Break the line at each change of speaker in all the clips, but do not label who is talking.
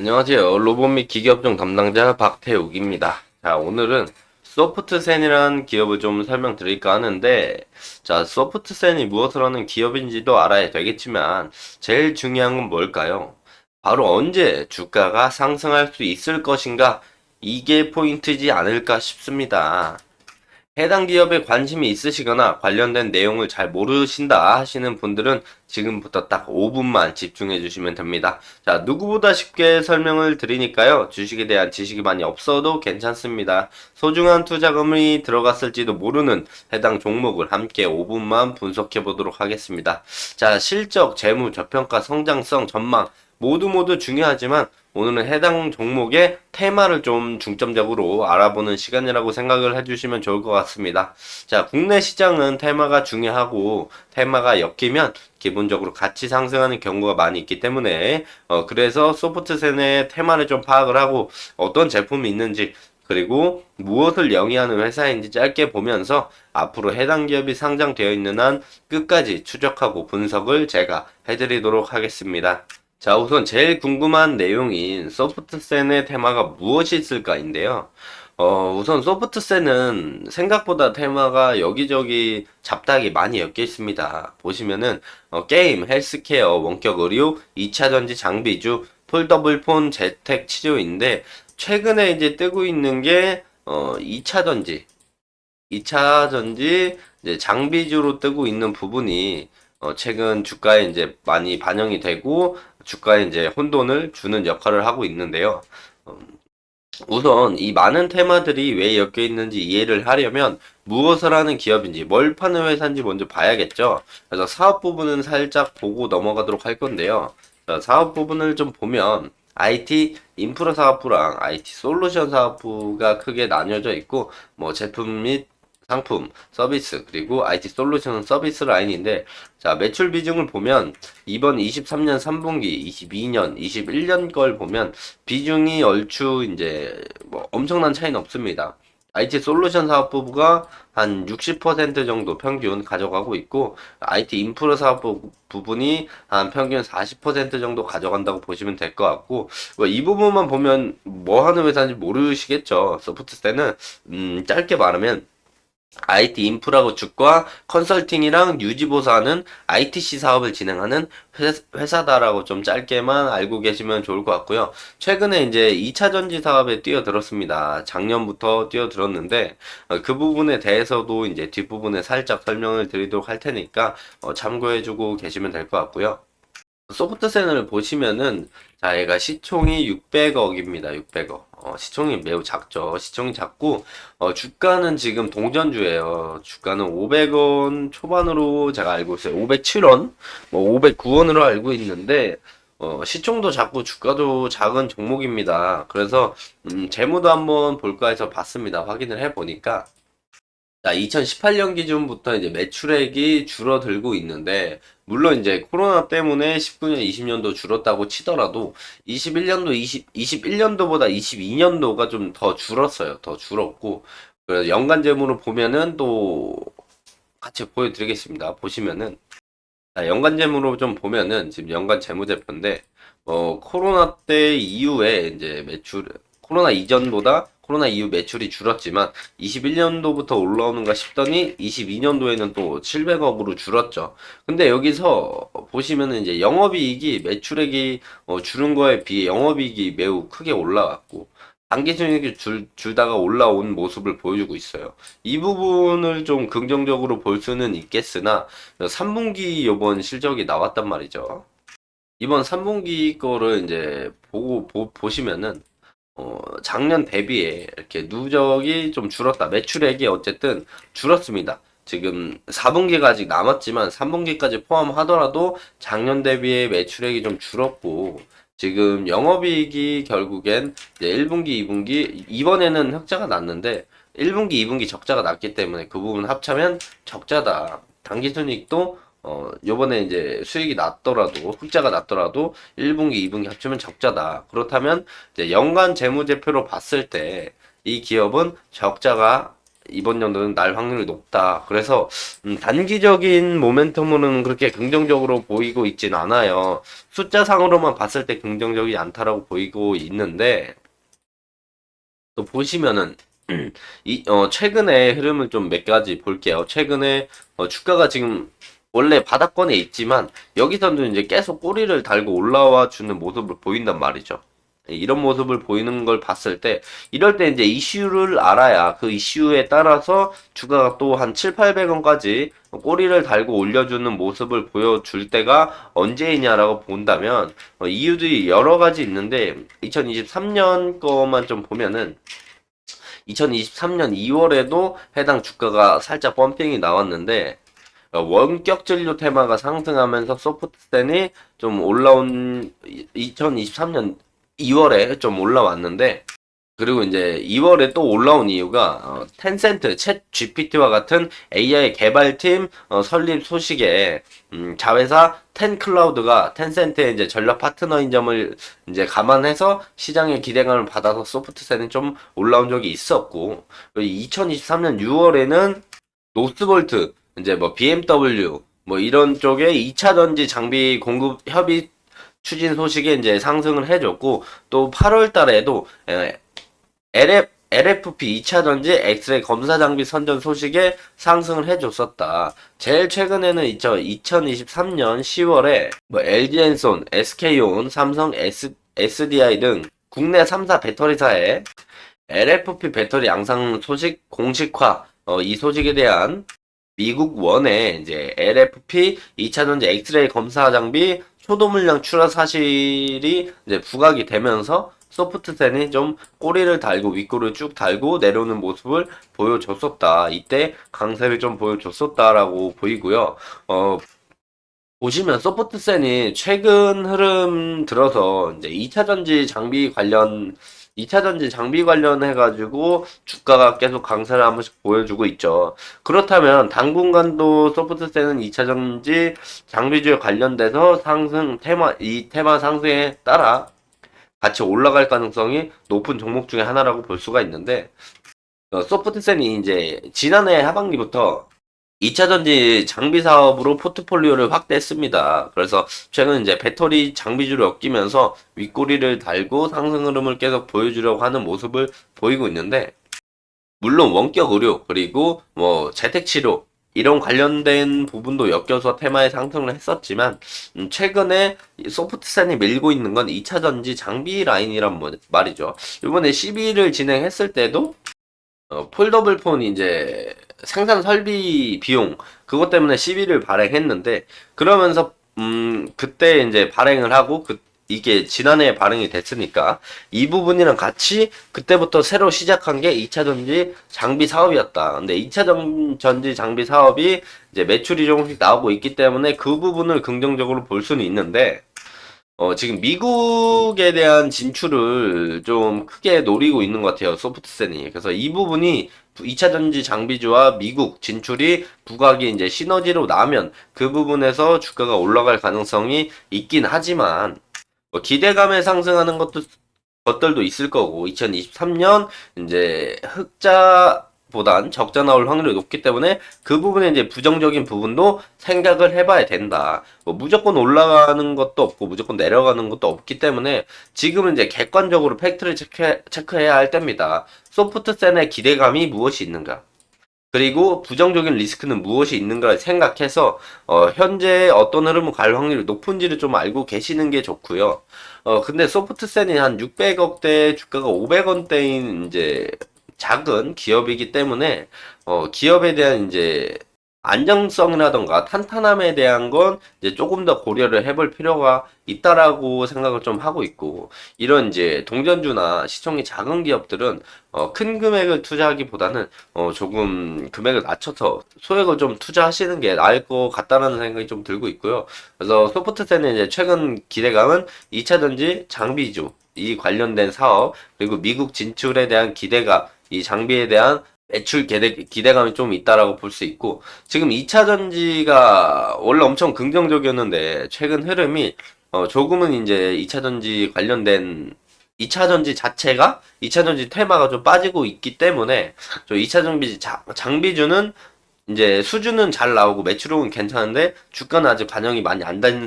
안녕하세요. 로봇 및 기계업종 담당자 박태욱입니다. 자, 오늘은 소프트센이라는 기업을 좀 설명드릴까 하는데, 자, 소프트센이 무엇을 하는 기업인지도 알아야 되겠지만, 제일 중요한 건 뭘까요? 바로 언제 주가가 상승할 수 있을 것인가? 이게 포인트지 않을까 싶습니다. 해당 기업에 관심이 있으시거나 관련된 내용을 잘 모르신다 하시는 분들은 지금부터 딱 5분만 집중해 주시면 됩니다. 자, 누구보다 쉽게 설명을 드리니까요. 주식에 대한 지식이 많이 없어도 괜찮습니다. 소중한 투자금이 들어갔을지도 모르는 해당 종목을 함께 5분만 분석해 보도록 하겠습니다. 자, 실적, 재무, 저평가, 성장성, 전망 모두 중요하지만 오늘은 해당 종목의 테마를 좀 중점적으로 알아보는 시간이라고 생각을 해주시면 좋을 것 같습니다. 자, 국내 시장은 테마가 중요하고 테마가 엮이면 기본적으로 같이 상승하는 경우가 많이 있기 때문에 그래서 소프트센의 테마를 좀 파악을 하고 어떤 제품이 있는지 그리고 무엇을 영위하는 회사인지 짧게 보면서 앞으로 해당 기업이 상장되어 있는 한 끝까지 추적하고 분석을 제가 해드리도록 하겠습니다. 자, 우선 제일 궁금한 내용인 소프트센의 테마가 무엇이 있을까인데요. 우선 소프트센은 생각보다 테마가 여기저기 잡다하게 많이 엮여 있습니다. 보시면은, 게임, 헬스케어, 원격 의료, 2차 전지 장비주, 폴더블 폰, 재택 치료인데, 최근에 이제 뜨고 있는 게, 2차 전지. 2차 전지 이제 장비주로 뜨고 있는 부분이 최근 주가에 이제 많이 반영이 되고 주가에 이제 혼돈을 주는 역할을 하고 있는데요. 어, 우선 이 많은 테마들이 왜 엮여 있는지 이해를 하려면 무엇을 하는 기업인지 뭘 파는 회사인지 먼저 봐야겠죠. 그래서 사업 부분은 살짝 보고 넘어가도록 할 건데요. 자, 사업 부분을 좀 보면 IT 인프라 사업부랑 IT 솔루션 사업부가 크게 나뉘어져 있고 뭐 제품 및 상품, 서비스, 그리고 IT 솔루션 서비스 라인인데, 자, 매출 비중을 보면, 이번 23년 3분기, 22년, 21년 걸 보면, 비중이 얼추 이제, 뭐, 엄청난 차이는 없습니다. IT 솔루션 사업부가 한 60% 정도 평균 가져가고 있고, IT 인프라 사업부 부분이 한 평균 40% 정도 가져간다고 보시면 될 것 같고, 뭐이 부분만 보면 뭐 하는 회사인지 모르시겠죠. 소프트스테는, 짧게 말하면, IT 인프라 구축과 컨설팅이랑 유지보수하는 ITC 사업을 진행하는 회사다라고 좀 짧게만 알고 계시면 좋을 것 같고요. 최근에 이제 2차 전지 사업에 뛰어들었습니다. 작년부터 뛰어들었는데 그 부분에 대해서도 이제 뒷부분에 살짝 설명을 드리도록 할 테니까 참고해주고 계시면 될 것 같고요. 소프트센을 보시면은 자 얘가 시총이 600억입니다. 600억. 시총이 매우 작죠. 시총이 작고 주가는 지금 동전주예요. 주가는 500원 초반으로 제가 알고 있어요. 507원, 뭐 509원으로 알고 있는데 시총도 작고 주가도 작은 종목입니다. 그래서 재무도 한번 볼까 해서 봤습니다. 확인을 해 보니까 자, 2018년 기준부터 이제 매출액이 줄어들고 있는데, 물론 이제 코로나 때문에 19년, 20년도 줄었다고 치더라도, 21년도, 21년도보다 22년도가 좀 더 줄었어요. 더 줄었고, 그래서 연간 재무로 보면은 또 같이 보여드리겠습니다. 보시면은, 자, 연간 재무로 좀 보면은, 지금 연간 재무제표인데, 코로나 때 이후에 이제 매출, 코로나 이전보다 코로나 이후 매출이 줄었지만 21년도부터 올라오는가 싶더니 22년도에는 또 700억으로 줄었죠. 근데 여기서 보시면은 이제 영업이익이 매출액이 줄은 거에 비해 영업이익이 매우 크게 올라왔고 당기순이익이 줄다가 올라온 모습을 보여주고 있어요. 이 부분을 좀 긍정적으로 볼 수는 있겠으나 3분기 요번 실적이 나왔단 말이죠. 이번 3분기 거를 이제 보시면은 작년 대비에 이렇게 누적이 좀 줄었다. 매출액이 어쨌든 줄었습니다. 지금 4분기가 아직 남았지만 3분기까지 포함하더라도 작년 대비에 매출액이 좀 줄었고 지금 영업이익이 결국엔 이제 1분기, 2분기 이번에는 흑자가 났는데 1분기, 2분기 적자가 났기 때문에 그 부분 합치면 적자다. 당기순이익도 요번에 이제 수익이 났더라도, 흑자가 났더라도 1분기, 2분기 합치면 적자다. 그렇다면 이제 연간 재무제표로 봤을 때 이 기업은 적자가 이번 연도는 날 확률이 높다. 그래서 단기적인 모멘텀으로는 그렇게 긍정적으로 보이고 있진 않아요. 숫자상으로만 봤을 때 긍정적이지 않다라고 보이고 있는데 또 보시면은 최근의 흐름을 좀 몇 가지 볼게요. 최근에 주가가 지금 원래 바닥권에 있지만 여기서도 이제 계속 꼬리를 달고 올라와 주는 모습을 보인단 말이죠. 이런 모습을 보이는 걸 봤을 때 이럴 때 이제 이슈를 알아야 그 이슈에 따라서 주가가 또 한 7, 800원까지 꼬리를 달고 올려주는 모습을 보여줄 때가 언제이냐라고 본다면 이유들이 여러 가지 있는데 2023년 거만 좀 보면은 2023년 2월에도 해당 주가가 살짝 펌핑이 나왔는데 원격 진료 테마가 상승하면서 소프트센이 좀 올라온 2023년 2월에 좀 올라왔는데 그리고 이제 2월에 또 올라온 이유가 텐센트, 챗 GPT와 같은 AI 개발팀 설립 소식에 자회사 텐클라우드가 텐센트의 이제 전략 파트너인 점을 이제 감안해서 시장의 기대감을 받아서 소프트센이 좀 올라온 적이 있었고 2023년 6월에는 노스볼트 이제 뭐 BMW 뭐 이런 쪽에 2차 전지 장비 공급 협의 추진 소식에 이제 상승을 해줬고 또 8월 달에도 LFP 2차 전지 엑스레이 검사 장비 선전 소식에 상승을 해줬었다. 제일 최근에는 2023년 10월에 뭐 LG엔손, SK온, 삼성 SDI 등 국내 3사 배터리사의 LFP 배터리 양상 소식 공식화, 이 소식에 대한 미국 원의 이제 LFP 2차 전지 엑스레이 검사 장비 초도 물량 출하 사실이 이제 부각이 되면서 소프트센이 좀 꼬리를 달고 윗꼬리를 쭉 달고 내려오는 모습을 보여줬었다. 이때 강세를 좀 보여줬었다라고 보이고요. 보시면 소프트센이 최근 흐름 들어서 이제 2차 전지 장비 관련해가지고 주가가 계속 강세를 한 번씩 보여주고 있죠. 그렇다면 당분간도 소프트센은 2차 전지 장비주에 관련돼서 이 테마 상승에 따라 같이 올라갈 가능성이 높은 종목 중에 하나라고 볼 수가 있는데, 소프트센이 이제 지난해 하반기부터 2차 전지 장비 사업으로 포트폴리오를 확대했습니다. 그래서 최근 이제 배터리 장비주를 엮이면서 윗꼬리를 달고 상승 흐름을 계속 보여주려고 하는 모습을 보이고 있는데, 물론 원격 의료 그리고 뭐 재택 치료 이런 관련된 부분도 엮여서 테마에 상승을 했었지만 최근에 소프트센이 밀고 있는 건 2차 전지 장비 라인이란 말이죠. 이번에 CB를 진행했을 때도 폴더블 폰 이제 생산 설비 비용 그것 때문에 시비를 발행했는데 그러면서 그때 이제 발행을 하고 이게 지난해에 발행이 됐으니까 이 부분이랑 같이 그때부터 새로 시작한 게 2차 전지 장비 사업이었다. 근데 2차 전지 장비 사업이 이제 매출이 조금씩 나오고 있기 때문에 그 부분을 긍정적으로 볼 수는 있는데 지금 미국에 대한 진출을 좀 크게 노리고 있는 것 같아요, 소프트센이. 그래서 이 부분이 2차 전지 장비주와 미국 진출이 부각이 이제 시너지로 나면 그 부분에서 주가가 올라갈 가능성이 있긴 하지만, 뭐 기대감에 상승하는 것들도 있을 거고, 2023년 이제 흑자보단 적자 나올 확률이 높기 때문에 그 부분에 이제 부정적인 부분도 생각을 해봐야 된다. 뭐 무조건 올라가는 것도 없고 무조건 내려가는 것도 없기 때문에 지금은 이제 객관적으로 팩트를 체크해야 할 때입니다. 소프트센의 기대감이 무엇이 있는가? 그리고 부정적인 리스크는 무엇이 있는가를 생각해서 현재 어떤 흐름을 갈 확률이 높은지를 좀 알고 계시는 게 좋고요. 근데 소프트센이 한 600억대 주가가 500원대인 이제 작은 기업이기 때문에 기업에 대한 이제 안정성이라던가 탄탄함에 대한 건 이제 조금 더 고려를 해볼 필요가 있다라고 생각을 좀 하고 있고 이런 이제 동전주나 시총이 작은 기업들은 큰 금액을 투자하기보다는 조금 금액을 낮춰서 소액을 좀 투자하시는 게 나을 것 같다라는 생각이 좀 들고 있고요. 그래서 소프트센의 이제 최근 기대감은 2차 전지 장비주 이 관련된 사업 그리고 미국 진출에 대한 기대감 이 장비에 대한 매출 기대감이 좀 있다라고 볼 수 있고, 지금 2차 전지가 원래 엄청 긍정적이었는데, 최근 흐름이, 조금은 이제 2차 전지 관련된 2차전지 자체가 2차전지 테마가 좀 빠지고 있기 때문에 저 2차전지 장비주는 이제 수주는 잘 나오고 매출은 괜찮은데 주가는 아직 반영이 많이 안 된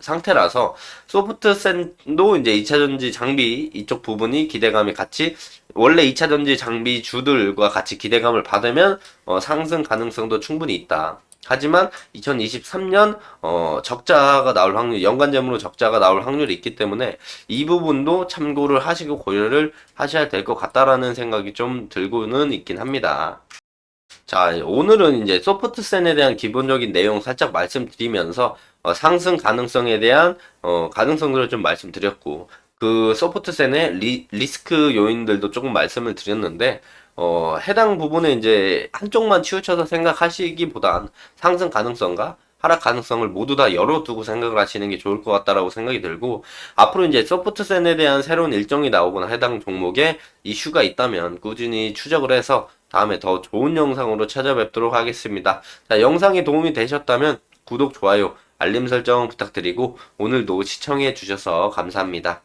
상태라서 소프트센도 이제 2차전지 장비 이쪽 부분이 기대감이 같이 원래 2차전지 장비주들과 같이 기대감을 받으면 상승 가능성도 충분히 있다. 하지만 2023년 적자가 나올 확률, 연간 재무로 적자가 나올 확률이 있기 때문에 이 부분도 참고를 하시고 고려를 하셔야 될 것 같다라는 생각이 좀 들고는 있긴 합니다. 자, 오늘은 이제 소프트센에 대한 기본적인 내용 살짝 말씀드리면서 상승 가능성에 대한 가능성들을 좀 말씀드렸고 그 소프트센의 리스크 요인들도 조금 말씀을 드렸는데 해당 부분에 이제 한쪽만 치우쳐서 생각하시기보단 상승 가능성과 하락 가능성을 모두 다 열어두고 생각을 하시는 게 좋을 것 같다라고 생각이 들고 앞으로 이제 소프트센에 대한 새로운 일정이 나오거나 해당 종목에 이슈가 있다면 꾸준히 추적을 해서 다음에 더 좋은 영상으로 찾아뵙도록 하겠습니다. 자, 영상이 도움이 되셨다면 구독, 좋아요, 알림 설정 부탁드리고 오늘도 시청해 주셔서 감사합니다.